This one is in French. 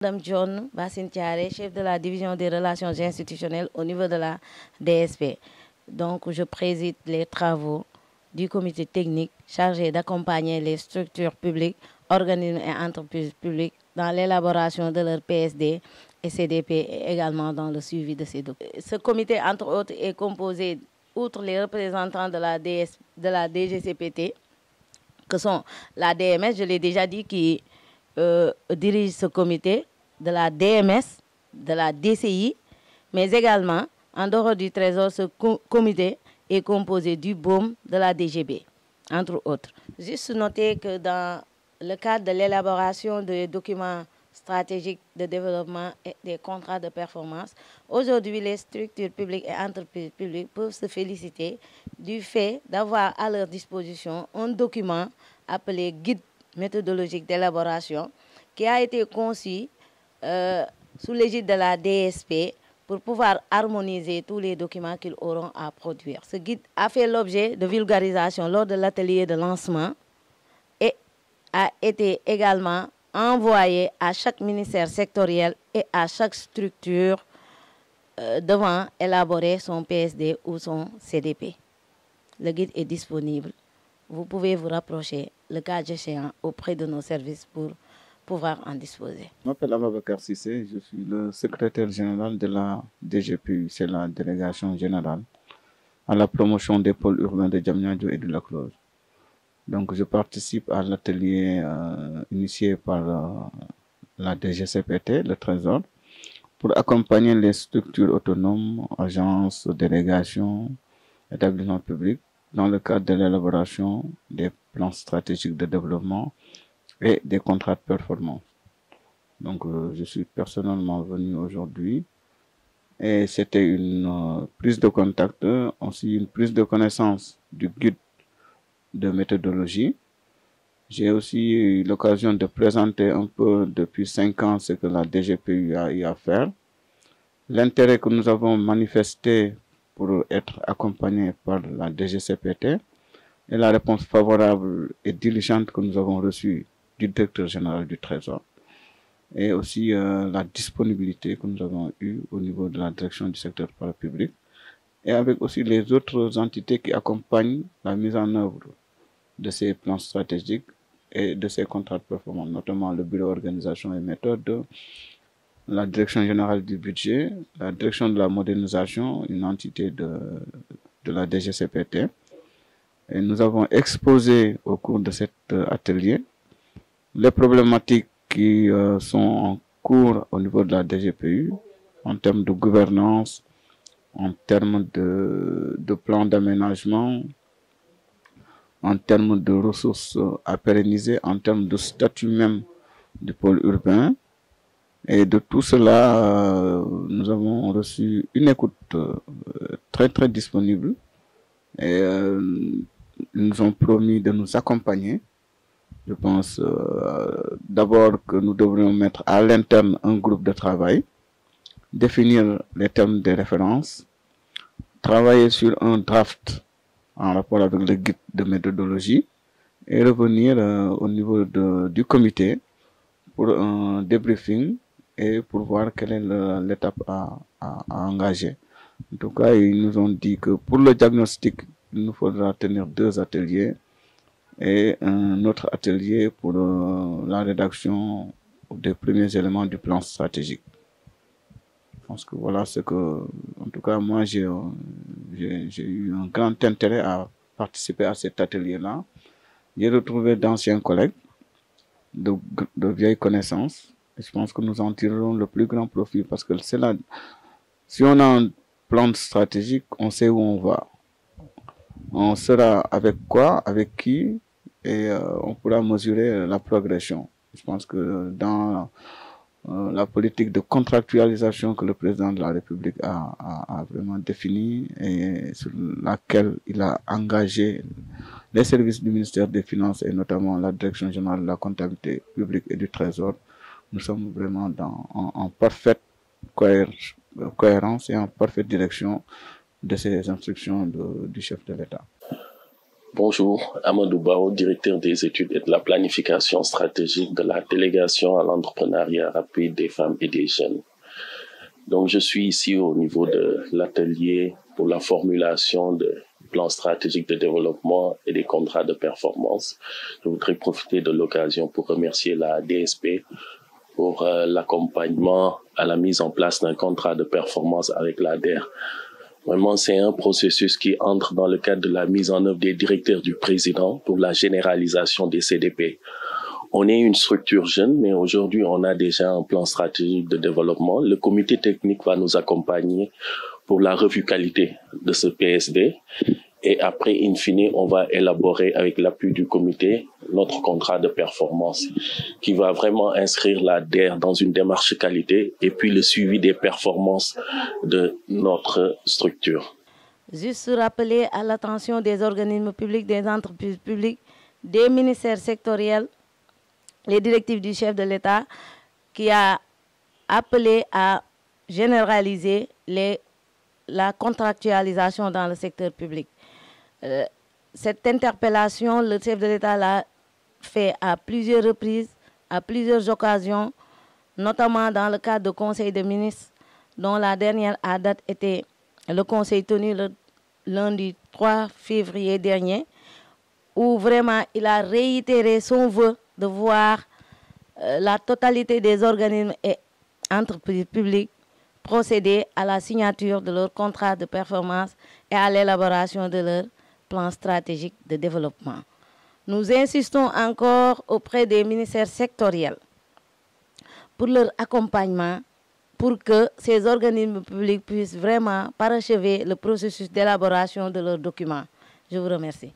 Madame John Bassintiare, chef de la division des relations institutionnelles au niveau de la DSP. Donc, je préside les travaux du comité technique chargé d'accompagner les structures publiques, organismes et entreprises publiques dans l'élaboration de leur PSD et CDP et également dans le suivi de ces documents. Ce comité, entre autres, est composé, outre les représentants de la DGCPT, que sont la DMS, je l'ai déjà dit, qui dirige ce comité, de la DMS, de la DCI, mais également, en dehors du Trésor, ce comité est composé du BOM, de la DGB, entre autres. Juste noter que dans le cadre de l'élaboration des documents stratégiques de développement et des contrats de performance, aujourd'hui, les structures publiques et entreprises publiques peuvent se féliciter du fait d'avoir à leur disposition un document appelé Guide méthodologique d'élaboration qui a été conçu sous l'égide de la DSP pour pouvoir harmoniser tous les documents qu'ils auront à produire. Ce guide a fait l'objet de vulgarisation lors de l'atelier de lancement et a été également envoyé à chaque ministère sectoriel et à chaque structure devant élaborer son PSD ou son CDP. Le guide est disponible. Vous pouvez vous rapprocher, le cas échéant, auprès de nos services pour pouvoir en disposer. Je m'appelle Ababakar Sissé, je suis le secrétaire général de la DGPU, c'est la délégation générale à la promotion des pôles urbains de Diamniadio et de Lac Rose. Donc je participe à l'atelier initié par la DGCPT, le Trésor, pour accompagner les structures autonomes, agences, délégations, établissements publics, dans le cadre de l'élaboration des plans stratégiques de développement et des contrats de performance. Donc, je suis personnellement venu aujourd'hui et c'était une prise de contact, aussi une prise de connaissance du guide de méthodologie. J'ai aussi eu l'occasion de présenter un peu depuis 5 ans ce que la DGPU a eu à faire. L'intérêt que nous avons manifesté pour être accompagnés par la DGCPT et la réponse favorable et diligente que nous avons reçue du directeur général du Trésor et aussi la disponibilité que nous avons eue au niveau de la direction du secteur parapublic et avec aussi les autres entités qui accompagnent la mise en œuvre de ces plans stratégiques et de ces contrats de performance, notamment le bureau organisation et méthode, la direction générale du budget, la direction de la modernisation, une entité de la DGCPT. Et nous avons exposé au cours de cet atelier les problématiques qui sont en cours au niveau de la DGPU en termes de gouvernance, en termes de plan d'aménagement, en termes de ressources à pérenniser, en termes de statut même du pôle urbain. Et de tout cela, nous avons reçu une écoute très très disponible et ils nous ont promis de nous accompagner. Je pense d'abord que nous devrions mettre à l'interne un groupe de travail, définir les termes de référence, travailler sur un draft en rapport avec le guide de méthodologie et revenir au niveau du comité pour un débriefing et pour voir quelle est l'étape à engager. En tout cas, ils nous ont dit que pour le diagnostic, il nous faudra tenir 2 ateliers et un autre atelier pour la rédaction des premiers éléments du plan stratégique. Je pense que voilà ce que, en tout cas, moi, j'ai eu un grand intérêt à participer à cet atelier-là. J'ai retrouvé d'anciens collègues, de vieilles connaissances. Et je pense que nous en tirerons le plus grand profit parce que c'est là, si on a un plan stratégique, on sait où on va. On saura avec quoi, avec qui, et on pourra mesurer la progression. Je pense que dans la politique de contractualisation que le président de la République a vraiment définie et sur laquelle il a engagé les services du ministère des Finances et notamment la direction générale de la comptabilité publique et du Trésor, nous sommes vraiment en parfaite cohérence et en parfaite direction de ces instructions du chef de l'État. Bonjour, Amadou Bao, directeur des études et de la planification stratégique de la délégation à l'entrepreneuriat rapide des femmes et des jeunes. Donc, je suis ici au niveau de l'atelier pour la formulation de plans stratégiques de développement et des contrats de performance. Je voudrais profiter de l'occasion pour remercier la DSP pour l'accompagnement à la mise en place d'un contrat de performance avec l'ADER. Vraiment, c'est un processus qui entre dans le cadre de la mise en œuvre des directives du président pour la généralisation des CDP. On est une structure jeune, mais aujourd'hui, on a déjà un plan stratégique de développement. Le comité technique va nous accompagner pour la revue qualité de ce PSD. Et après, in fine, on va élaborer avec l'appui du comité notre contrat de performance qui va vraiment inscrire la DER dans une démarche qualité et puis le suivi des performances de notre structure. Juste rappeler à l'attention des organismes publics, des entreprises publiques, des ministères sectoriels, les directives du chef de l'État qui a appelé à généraliser la contractualisation dans le secteur public. Cette interpellation, le chef de l'État l'a fait à plusieurs reprises, à plusieurs occasions, notamment dans le cadre du Conseil des ministres, dont la dernière à date était le Conseil tenu le lundi 3 février dernier, où vraiment il a réitéré son vœu de voir la totalité des organismes et entreprises publiques procéder à la signature de leur contrat de performance et à l'élaboration de leur plan stratégique de développement. Nous insistons encore auprès des ministères sectoriels pour leur accompagnement pour que ces organismes publics puissent vraiment parachever le processus d'élaboration de leurs documents. Je vous remercie.